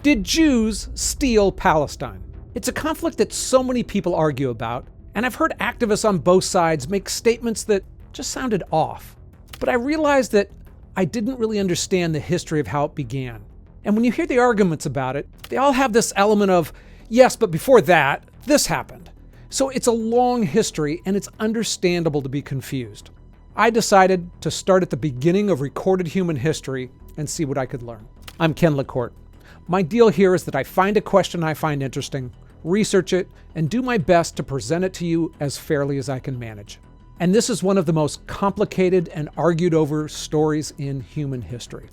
Did Jews steal Palestine? It's a conflict that so many people argue about, and I've heard activists on both sides make statements that just sounded off. But I realized that I didn't really understand the history of how it began. And when you hear the arguments about it, they all have this element of, yes, but before that, this happened. So it's a long history, and it's understandable to be confused. I decided to start at the beginning of recorded human history and see what I could learn. I'm Ken LaCourte. My deal here is that I find a question I find interesting, research it, and do my best to present it to you as fairly as I can manage. And this is one of the most complicated and argued over stories in human history.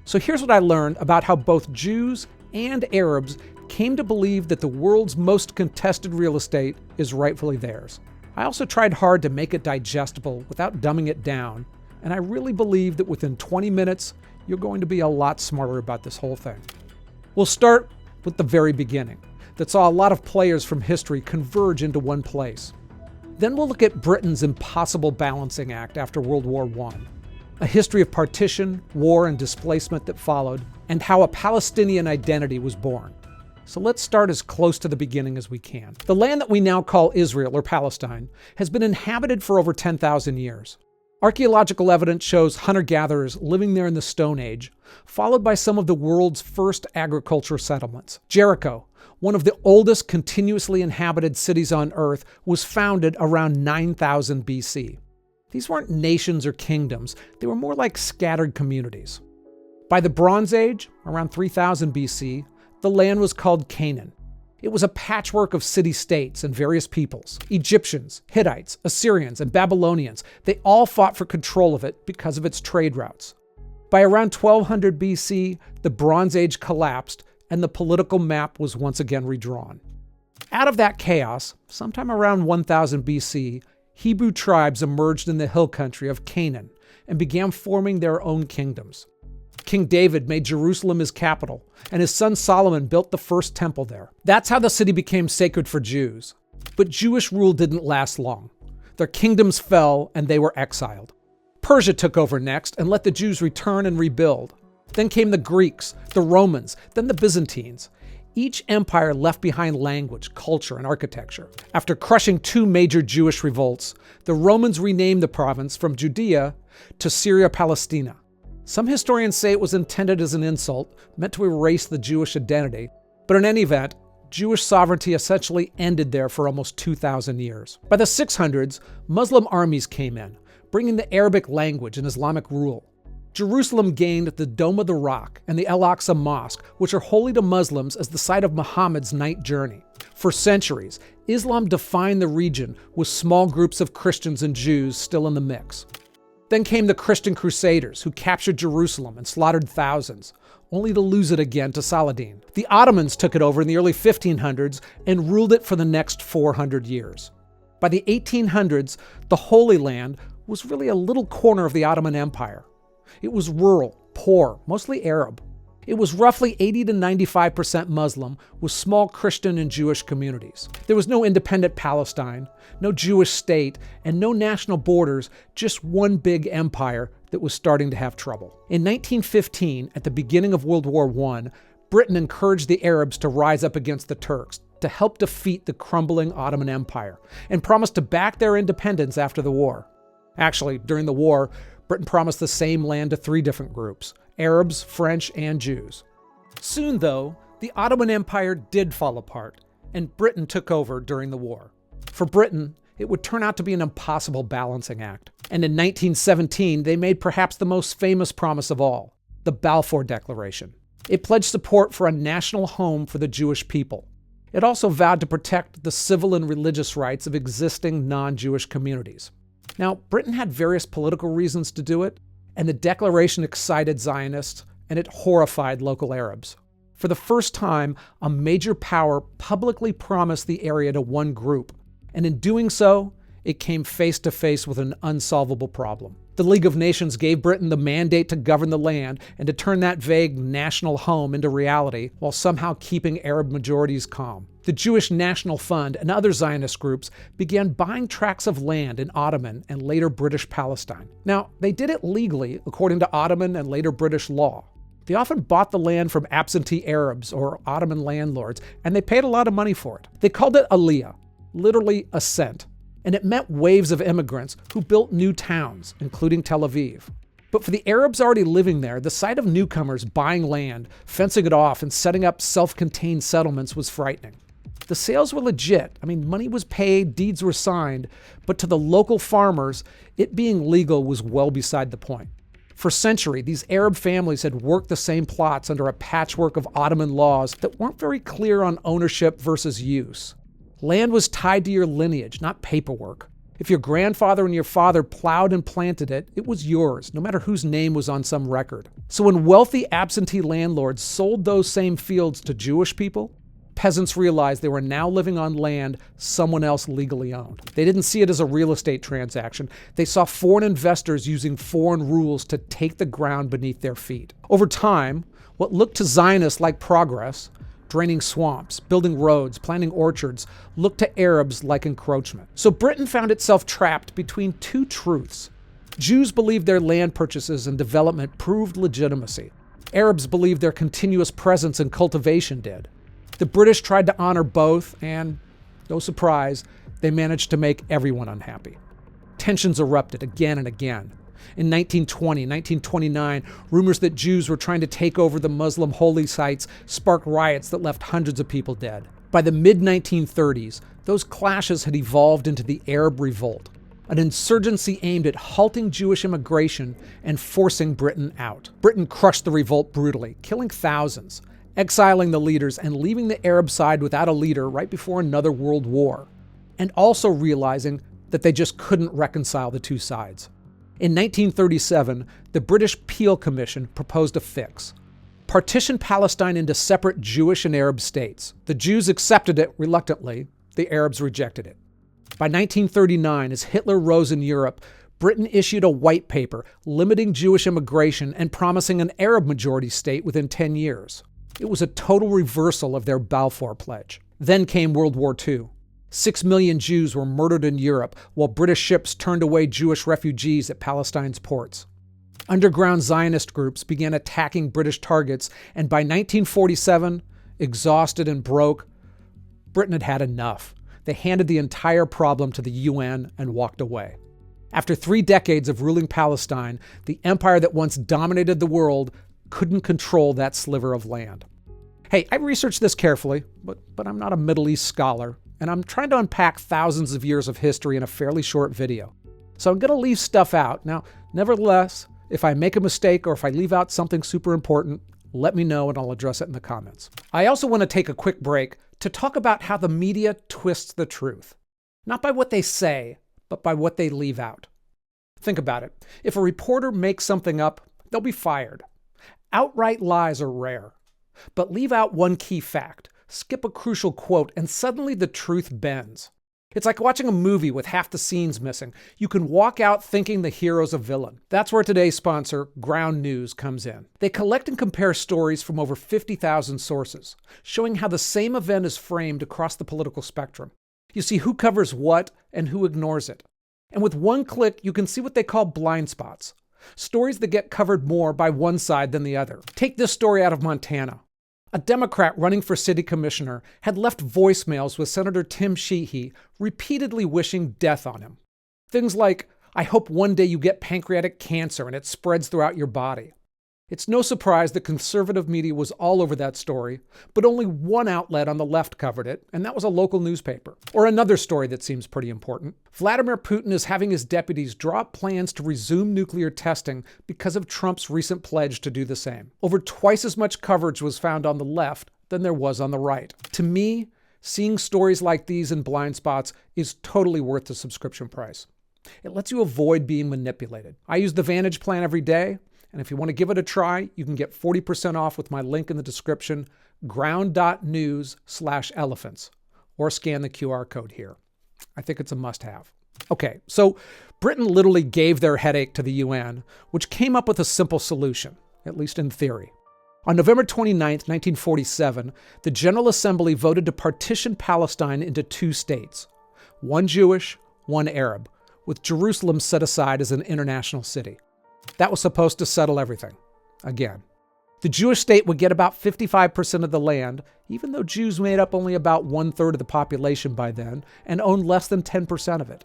So here's what I learned about how both Jews and Arabs came to believe that the world's most contested real estate is rightfully theirs. I also tried hard to make it digestible without dumbing it down, and I really believe that within 20 minutes, you're going to be a lot smarter about this whole thing. We'll start with the very beginning, that saw a lot of players from history converge into one place. Then we'll look at Britain's impossible balancing act after World War I, a history of partition, war, and displacement that followed, and how a Palestinian identity was born. So let's start as close to the beginning as we can. The land that we now call Israel or Palestine has been inhabited for over 10,000 years. Archaeological evidence shows hunter-gatherers living there in the Stone Age, followed by some of the world's first agricultural settlements. Jericho, one of the oldest continuously inhabited cities on Earth, was founded around 9000 BC. These weren't nations or kingdoms, they were more like scattered communities. By the Bronze Age, around 3000 BC, the land was called Canaan. It was a patchwork of city-states and various peoples. Egyptians, Hittites, Assyrians, and Babylonians, they all fought for control of it because of its trade routes. By around 1200 BC, the Bronze Age collapsed and the political map was once again redrawn. Out of that chaos, sometime around 1000 BC, Hebrew tribes emerged in the hill country of Canaan and began forming their own kingdoms. King David made Jerusalem his capital, and his son Solomon built the first temple there. That's how the city became sacred for Jews. But Jewish rule didn't last long. Their kingdoms fell, and they were exiled. Persia took over next and let the Jews return and rebuild. Then came the Greeks, the Romans, then the Byzantines. Each empire left behind language, culture, and architecture. After crushing two major Jewish revolts, the Romans renamed the province from Judea to Syria Palestina. Some historians say it was intended as an insult, meant to erase the Jewish identity, but in any event, Jewish sovereignty essentially ended there for almost 2,000 years. By the 600s, Muslim armies came in, bringing the Arabic language and Islamic rule. Jerusalem gained the Dome of the Rock and the Al-Aqsa Mosque, which are holy to Muslims as the site of Muhammad's night journey. For centuries, Islam defined the region with small groups of Christians and Jews still in the mix. Then came the Christian Crusaders, who captured Jerusalem and slaughtered thousands, only to lose it again to Saladin. The Ottomans took it over in the early 1500s and ruled it for the next 400 years. By the 1800s, the Holy Land was really a little corner of the Ottoman Empire. It was rural, poor, mostly Arab. It was roughly 80 to 95% Muslim, with small Christian and Jewish communities. There was no independent Palestine, no Jewish state, and no national borders, just one big empire that was starting to have trouble. In 1915, at the beginning of World War I, Britain encouraged the Arabs to rise up against the Turks to help defeat the crumbling Ottoman Empire, and promised to back their independence after the war. Actually, during the war, Britain promised the same land to three different groups: Arabs, French, and Jews. Soon, though, the Ottoman Empire did fall apart, and Britain took over during the war. For Britain, it would turn out to be an impossible balancing act. And in 1917, they made perhaps the most famous promise of all, the Balfour Declaration. It pledged support for a national home for the Jewish people. It also vowed to protect the civil and religious rights of existing non-Jewish communities. Now, Britain had various political reasons to do it, and the declaration excited Zionists, and it horrified local Arabs. For the first time, a major power publicly promised the area to one group, and in doing so, it came face to face with an unsolvable problem. The League of Nations gave Britain the mandate to govern the land and to turn that vague national home into reality while somehow keeping Arab majorities calm. The Jewish National Fund and other Zionist groups began buying tracts of land in Ottoman and later British Palestine. Now, they did it legally according to Ottoman and later British law. They often bought the land from absentee Arabs or Ottoman landlords, and they paid a lot of money for it. They called it aliyah, literally ascent, and it meant waves of immigrants who built new towns, including Tel Aviv. But for the Arabs already living there, the sight of newcomers buying land, fencing it off, and setting up self-contained settlements was frightening. The sales were legit. Money was paid, deeds were signed, but to the local farmers, it being legal was well beside the point. For centuries, these Arab families had worked the same plots under a patchwork of Ottoman laws that weren't very clear on ownership versus use. Land was tied to your lineage, not paperwork. If your grandfather and your father plowed and planted it, it was yours, no matter whose name was on some record. So when wealthy absentee landlords sold those same fields to Jewish people, peasants realized they were now living on land someone else legally owned. They didn't see it as a real estate transaction. They saw foreign investors using foreign rules to take the ground beneath their feet. Over time, what looked to Zionists like progress, draining swamps, building roads, planting orchards, looked to Arabs like encroachment. So Britain found itself trapped between two truths. Jews believed their land purchases and development proved legitimacy. Arabs believed their continuous presence and cultivation did. The British tried to honor both, and, no surprise, they managed to make everyone unhappy. Tensions erupted again and again. In 1920, 1929, rumors that Jews were trying to take over the Muslim holy sites sparked riots that left hundreds of people dead. By the mid-1930s, those clashes had evolved into the Arab Revolt, an insurgency aimed at halting Jewish immigration and forcing Britain out. Britain crushed the revolt brutally, killing thousands, exiling the leaders and leaving the Arab side without a leader right before another world war, and also realizing that they just couldn't reconcile the two sides. In 1937, the British Peel Commission proposed a fix: partition Palestine into separate Jewish and Arab states. The Jews accepted it reluctantly, the Arabs rejected it. By 1939, as Hitler rose in Europe, Britain issued a white paper limiting Jewish immigration and promising an Arab-majority state within 10 years. It was a total reversal of their Balfour Pledge. Then came World War II. 6 million Jews were murdered in Europe while British ships turned away Jewish refugees at Palestine's ports. Underground Zionist groups began attacking British targets, and by 1947, exhausted and broke, Britain had had enough. They handed the entire problem to the UN and walked away. After 3 decades of ruling Palestine, the empire that once dominated the world couldn't control that sliver of land. Hey, I researched this carefully, but I'm not a Middle East scholar, and I'm trying to unpack thousands of years of history in a fairly short video. So I'm going to leave stuff out. Now, nevertheless, if I make a mistake or if I leave out something super important, let me know and I'll address it in the comments. I also want to take a quick break to talk about how the media twists the truth. Not by what they say, but by what they leave out. Think about it. If a reporter makes something up, they'll be fired. Outright lies are rare. But leave out one key fact, skip a crucial quote, and suddenly the truth bends. It's like watching a movie with half the scenes missing. You can walk out thinking the hero's a villain. That's where today's sponsor, Ground News, comes in. They collect and compare stories from over 50,000 sources, showing how the same event is framed across the political spectrum. You see who covers what and who ignores it. And with one click, you can see what they call blind spots. Stories that get covered more by one side than the other. Take this story out of Montana. A Democrat running for city commissioner had left voicemails with Senator Tim Sheehy, repeatedly wishing death on him. Things like, "I hope one day you get pancreatic cancer and it spreads throughout your body." It's no surprise that conservative media was all over that story, but only one outlet on the left covered it, and that was a local newspaper. Or another story that seems pretty important. Vladimir Putin is having his deputies draw up plans to resume nuclear testing because of Trump's recent pledge to do the same. Over twice as much coverage was found on the left than there was on the right. To me, seeing stories like these in blind spots is totally worth the subscription price. It lets you avoid being manipulated. I use the Vantage plan every day. And if you want to give it a try, you can get 40% off with my link in the description, ground.news/elephants, or scan the QR code here. I think it's a must-have. Okay, so Britain literally gave their headache to the UN, which came up with a simple solution, at least in theory. On November 29, 1947, the General Assembly voted to partition Palestine into 2 states, one Jewish, one Arab, with Jerusalem set aside as an international city. That was supposed to settle everything. Again. The Jewish state would get about 55% of the land, even though Jews made up only about 1/3 of the population by then and owned less than 10% of it.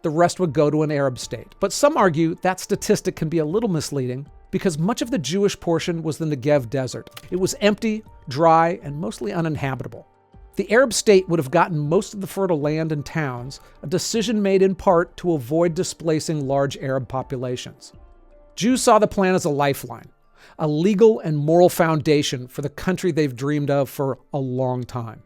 The rest would go to an Arab state. But some argue that statistic can be a little misleading because much of the Jewish portion was the Negev desert. It was empty, dry, and mostly uninhabitable. The Arab state would have gotten most of the fertile land and towns, a decision made in part to avoid displacing large Arab populations. Jews saw the plan as a lifeline, a legal and moral foundation for the country they've dreamed of for a long time.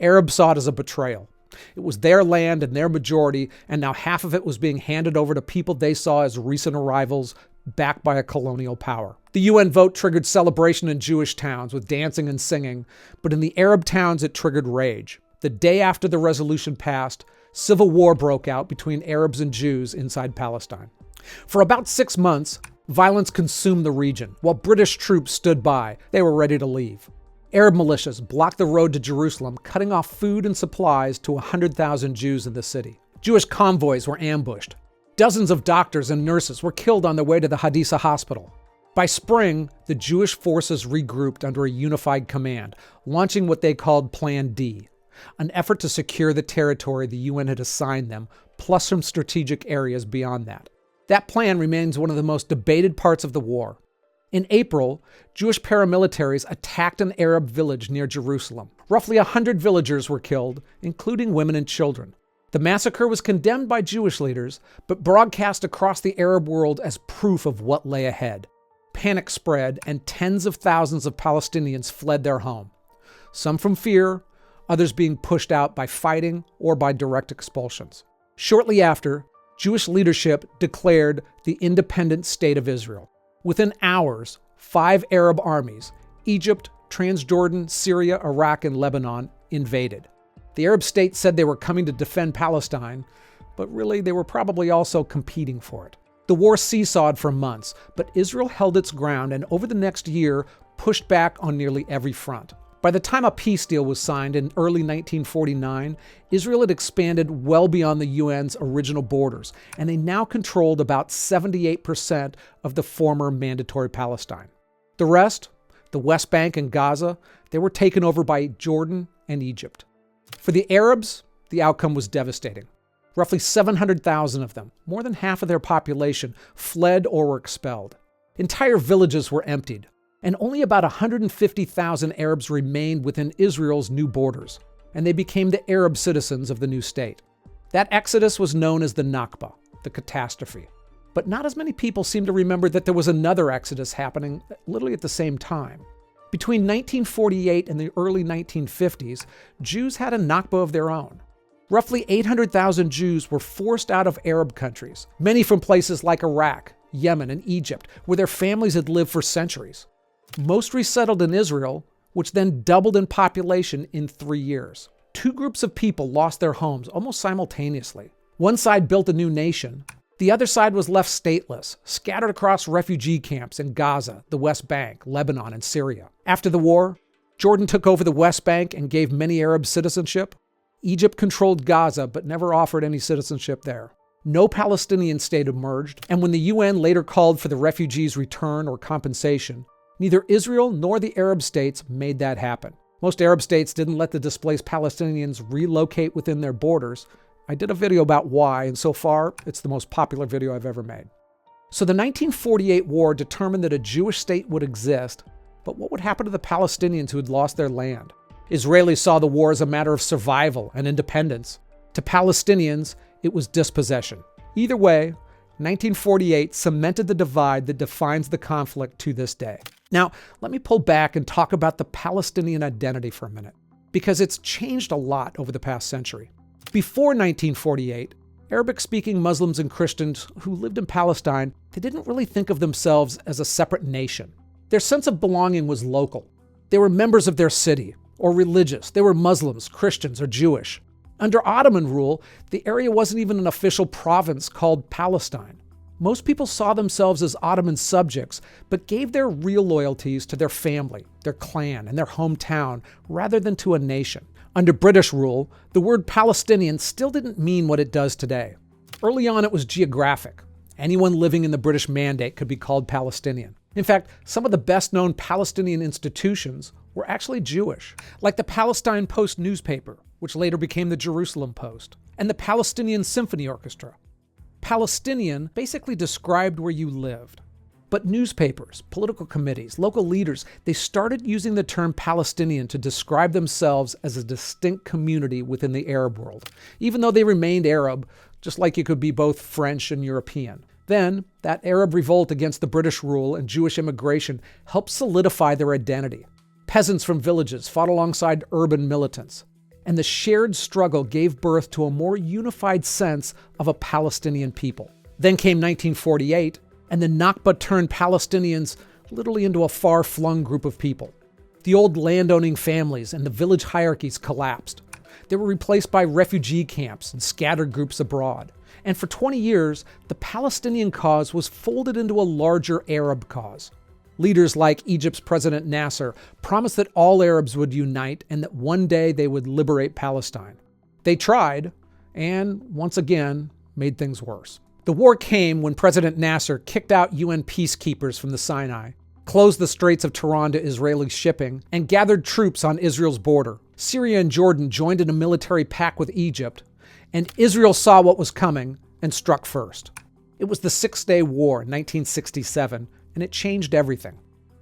Arabs saw it as a betrayal. It was their land and their majority, and now half of it was being handed over to people they saw as recent arrivals, backed by a colonial power. The UN vote triggered celebration in Jewish towns with dancing and singing, but in the Arab towns it triggered rage. The day after the resolution passed, civil war broke out between Arabs and Jews inside Palestine. For about 6 months, violence consumed the region. While British troops stood by, they were ready to leave. Arab militias blocked the road to Jerusalem, cutting off food and supplies to 100,000 Jews in the city. Jewish convoys were ambushed. Dozens of doctors and nurses were killed on their way to the Hadassah hospital. By spring, the Jewish forces regrouped under a unified command, launching what they called Plan D, an effort to secure the territory the UN had assigned them, plus some strategic areas beyond that. That plan remains one of the most debated parts of the war. In April, Jewish paramilitaries attacked an Arab village near Jerusalem. Roughly 100 villagers were killed, including women and children. The massacre was condemned by Jewish leaders, but broadcast across the Arab world as proof of what lay ahead. Panic spread, and tens of thousands of Palestinians fled their home. Some from fear, others being pushed out by fighting or by direct expulsions. Shortly after, Jewish leadership declared the independent state of Israel. Within hours, 5 Arab armies, Egypt, Transjordan, Syria, Iraq, and Lebanon, invaded. The Arab state said they were coming to defend Palestine, but really they were probably also competing for it. The war seesawed for months, but Israel held its ground and over the next year pushed back on nearly every front. By the time a peace deal was signed in early 1949, Israel had expanded well beyond the UN's original borders, and they now controlled about 78% of the former mandatory Palestine. The rest, the West Bank and Gaza, they were taken over by Jordan and Egypt. For the Arabs, the outcome was devastating. Roughly 700,000 of them, more than half of their population, fled or were expelled. Entire villages were emptied, and only about 150,000 Arabs remained within Israel's new borders, and they became the Arab citizens of the new state. That exodus was known as the Nakba, the catastrophe. But not as many people seem to remember that there was another exodus happening literally at the same time. Between 1948 and the early 1950s, Jews had a Nakba of their own. Roughly 800,000 Jews were forced out of Arab countries, many from places like Iraq, Yemen, and Egypt, where their families had lived for centuries. Most resettled in Israel, which then doubled in population in 3 years. 2 groups of people lost their homes almost simultaneously. One side built a new nation. The other side was left stateless, scattered across refugee camps in Gaza, the West Bank, Lebanon, and Syria. After the war, Jordan took over the West Bank and gave many Arabs citizenship. Egypt controlled Gaza but never offered any citizenship there. No Palestinian state emerged, and when the UN later called for the refugees' return or compensation, neither Israel nor the Arab states made that happen. Most Arab states didn't let the displaced Palestinians relocate within their borders. I did a video about why, and so far, it's the most popular video I've ever made. So the 1948 war determined that a Jewish state would exist, but what would happen to the Palestinians who had lost their land? Israelis saw the war as a matter of survival and independence. To Palestinians, it was dispossession. Either way, 1948 cemented the divide that defines the conflict to this day. Now, let me pull back and talk about the Palestinian identity for a minute, because it's changed a lot over the past century. Before 1948, Arabic-speaking Muslims and Christians who lived in Palestine, they didn't really think of themselves as a separate nation. Their sense of belonging was local. They were members of their city, or religious. They were Muslims, Christians, or Jewish. Under Ottoman rule, the area wasn't even an official province called Palestine. Most people saw themselves as Ottoman subjects, but gave their real loyalties to their family, their clan, and their hometown, rather than to a nation. Under British rule, the word Palestinian still didn't mean what it does today. Early on, it was geographic. Anyone living in the British Mandate could be called Palestinian. In fact, some of the best-known Palestinian institutions were actually Jewish, like the Palestine Post newspaper, which later became the Jerusalem Post, and the Palestinian Symphony Orchestra. Palestinian basically described where you lived. But newspapers, political committees, local leaders, they started using the term Palestinian to describe themselves as a distinct community within the Arab world, even though they remained Arab, just like you could be both French and European. Then, that Arab revolt against the British rule and Jewish immigration helped solidify their identity. Peasants from villages fought alongside urban militants, and the shared struggle gave birth to a more unified sense of a Palestinian people. Then came 1948, and the Nakba turned Palestinians literally into a far-flung group of people. The old landowning families and the village hierarchies collapsed. They were replaced by refugee camps and scattered groups abroad. And for 20 years, the Palestinian cause was folded into a larger Arab cause. Leaders like Egypt's President Nasser promised that all Arabs would unite and that one day they would liberate Palestine. They tried, and once again, made things worse. The war came when President Nasser kicked out UN peacekeepers from the Sinai, closed the Straits of Tiran to Israeli shipping, and gathered troops on Israel's border. Syria and Jordan joined in a military pact with Egypt, and Israel saw what was coming and struck first. It was the Six-Day War in 1967, and it changed everything.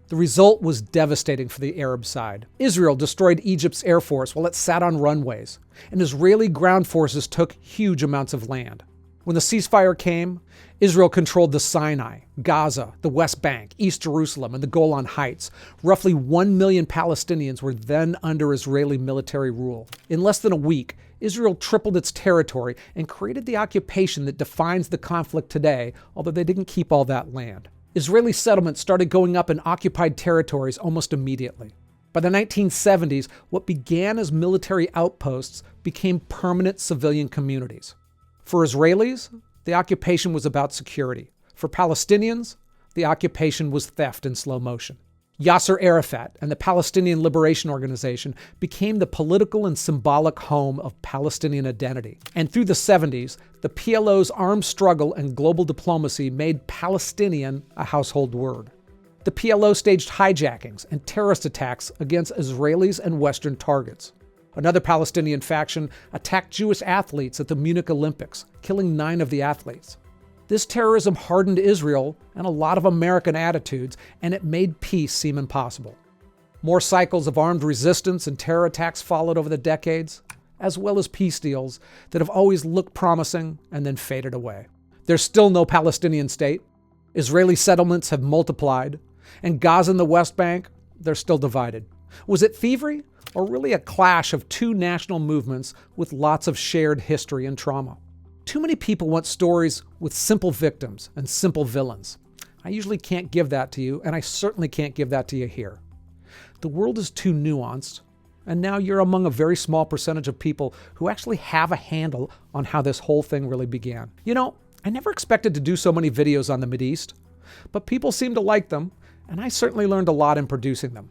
The result was devastating for the Arab side. Israel destroyed Egypt's air force while it sat on runways, and Israeli ground forces took huge amounts of land. When the ceasefire came, Israel controlled the Sinai, Gaza, the West Bank, East Jerusalem, and the Golan Heights. Roughly 1 million Palestinians were then under Israeli military rule. In less than a week, Israel tripled its territory and created the occupation that defines the conflict today, although they didn't keep all that land. Israeli settlements started going up in occupied territories almost immediately. By the 1970s, what began as military outposts became permanent civilian communities. For Israelis, the occupation was about security. For Palestinians, the occupation was theft in slow motion. Yasser Arafat and the Palestinian Liberation Organization became the political and symbolic home of Palestinian identity. And through the 70s, the PLO's armed struggle and global diplomacy made Palestinian a household word. The PLO staged hijackings and terrorist attacks against Israelis and Western targets. Another Palestinian faction attacked Jewish athletes at the Munich Olympics, killing 9 of the athletes. This terrorism hardened Israel and a lot of American attitudes, and it made peace seem impossible. More cycles of armed resistance and terror attacks followed over the decades, as well as peace deals that have always looked promising and then faded away. There's still no Palestinian state. Israeli settlements have multiplied, and Gaza and the West Bank, they're still divided. Was it thievery, or really a clash of two national movements with lots of shared history and trauma? Too many people want stories with simple victims and simple villains. I usually can't give that to you, and I certainly can't give that to you here. The world is too nuanced, and now you're among a very small percentage of people who actually have a handle on how this whole thing really began. You know, I never expected to do so many videos on the Mideast, but people seem to like them, and I certainly learned a lot in producing them.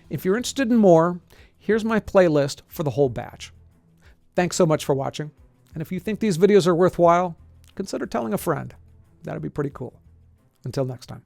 If you're interested in more, here's my playlist for the whole batch. Thanks so much for watching. And if you think these videos are worthwhile, consider telling a friend. That'd be pretty cool. Until next time.